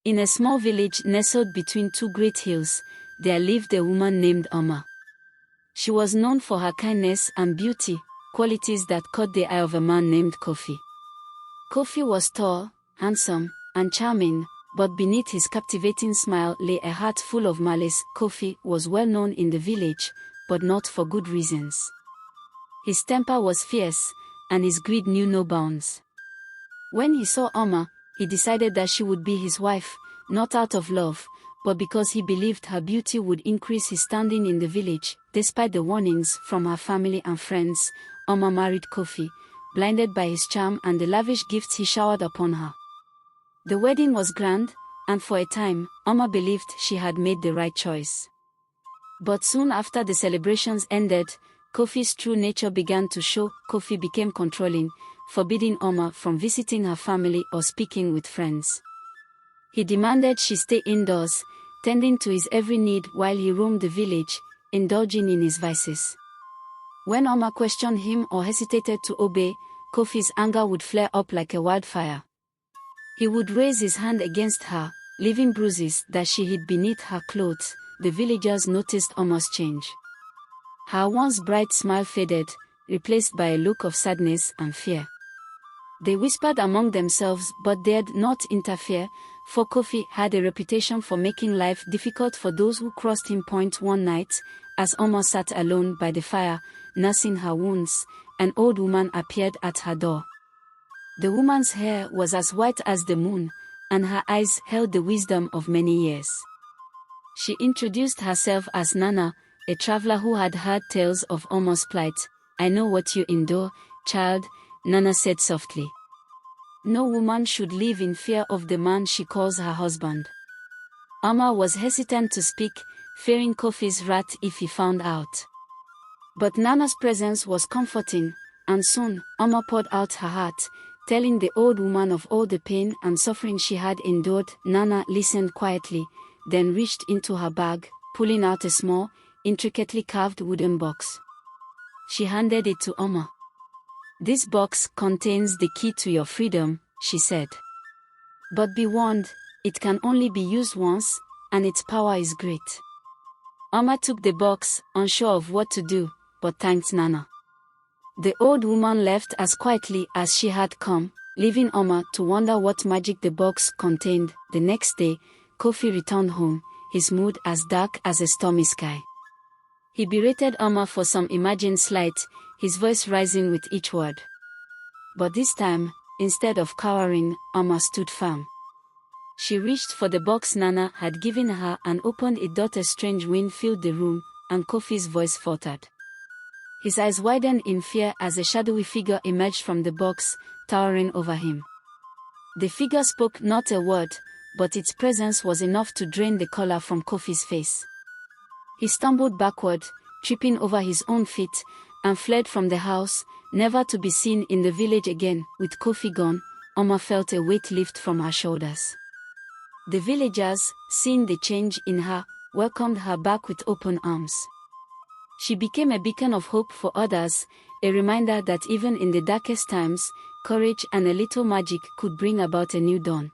In a small village nestled between two great hills, there lived a woman named Oma. She was known for her kindness and beauty, qualities that caught the eye of a man named Kofi. Kofi was tall, handsome, and charming, but beneath his captivating smile lay a heart full of malice. Kofi was well known in the village, but not for good reasons. His temper was fierce, and his greed knew no bounds. When he saw Oma, he decided that she would be his wife, not out of love, but because he believed her beauty would increase his standing in the village. Despite the warnings from her family and friends, Oma married Kofi, blinded by his charm and the lavish gifts he showered upon her. The wedding was grand, and for a time, Oma believed she had made the right choice. But soon after the celebrations ended, Kofi's true nature began to show. Kofi became controlling, forbidding Oma from visiting her family or speaking with friends. He demanded she stay indoors, tending to his every need while he roamed the village, indulging in his vices. When Oma questioned him or hesitated to obey, Kofi's anger would flare up like a wildfire. He would raise his hand against her, leaving bruises that she hid beneath her clothes. The villagers noticed Oma's change. Her once bright smile faded, replaced by a look of sadness and fear. They whispered among themselves but dared not interfere, for Kofi had a reputation for making life difficult for those who crossed him. One night, as Oma sat alone by the fire, nursing her wounds, an old woman appeared at her door. The woman's hair was as white as the moon, and her eyes held the wisdom of many years. She introduced herself as Nana, a traveler who had heard tales of Oma's plight. "I know what you endure, child," Nana said softly. "No woman should live in fear of the man she calls her husband." Oma was hesitant to speak, fearing Kofi's wrath if he found out. But Nana's presence was comforting, and soon, Oma poured out her heart, telling the old woman of all the pain and suffering she had endured. Nana listened quietly, then reached into her bag, pulling out a small, intricately carved wooden box. She handed it to Oma. "This box contains the key to your freedom," she said. "But be warned, it can only be used once, and its power is great." Oma took the box, unsure of what to do, but thanked Nana. The old woman left as quietly as she had come, leaving Oma to wonder what magic the box contained. The next day, Kofi returned home, his mood as dark as a stormy sky. He berated Oma for some imagined slight, his voice rising with each word. But this time, instead of cowering, Oma stood firm. She reached for the box Nana had given her and opened it. A strange wind filled the room, and Kofi's voice faltered. His eyes widened in fear as a shadowy figure emerged from the box, towering over him. The figure spoke not a word, but its presence was enough to drain the color from Kofi's face. He stumbled backward, tripping over his own feet, and fled from the house, never to be seen in the village again. With Kofi gone, Oma felt a weight lift from her shoulders. The villagers, seeing the change in her, welcomed her back with open arms. She became a beacon of hope for others, a reminder that even in the darkest times, courage and a little magic could bring about a new dawn.